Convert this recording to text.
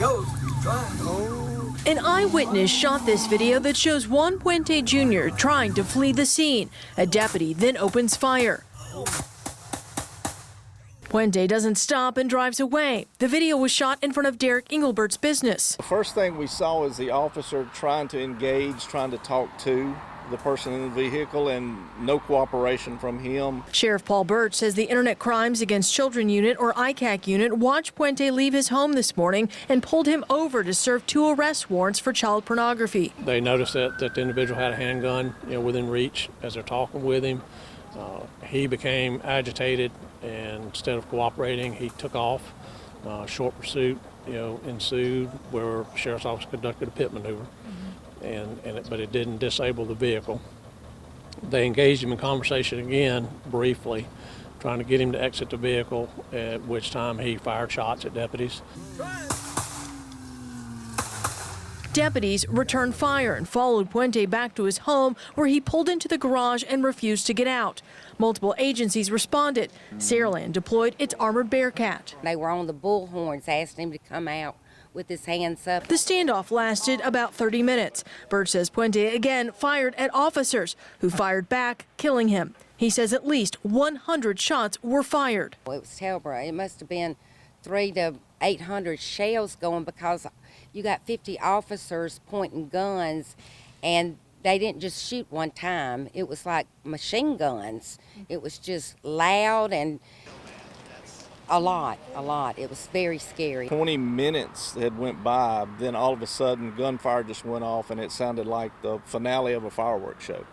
goes. He's trying. Oh. An eyewitness shot this video that shows Juan Puente Jr. trying to flee the scene. A deputy then opens fire. Puente doesn't stop and drives away. The video was shot in front of Derek Engelbert's business. The first thing we saw is the officer trying to engage, trying to talk to the person in the vehicle, and no cooperation from him. Sheriff Paul Birch says the Internet Crimes Against Children Unit, or ICAC unit, watched Puente leave his home this morning and pulled him over to serve 2 arrest warrants for child pornography. They noticed that the individual had a handgun, within reach as they're talking with him. He became agitated, and instead of cooperating, he took off. Short pursuit, ensued, where the sheriff's office conducted a pit maneuver. But it didn't disable the vehicle. They engaged him in conversation again, briefly, trying to get him to exit the vehicle, at which time he fired shots at deputies. Deputies returned fire and followed Puente back to his home, where he pulled into the garage and refused to get out. Multiple agencies responded. Saraland deployed its armored Bearcat. They were on the bullhorns, asking him to come out with his hands up. The standoff lasted about 30 minutes. Birch says Puente again fired at officers, who fired back, killing him. He says at least 100 shots were fired. It was terrible. It must have been 300 to 800 shells going, because you got 50 officers pointing guns, and they didn't just shoot one time. It was like machine guns. It was just loud and a lot. It was very scary. 20 minutes had went by, then all of a sudden gunfire just went off, and it sounded like the finale of a fireworks show.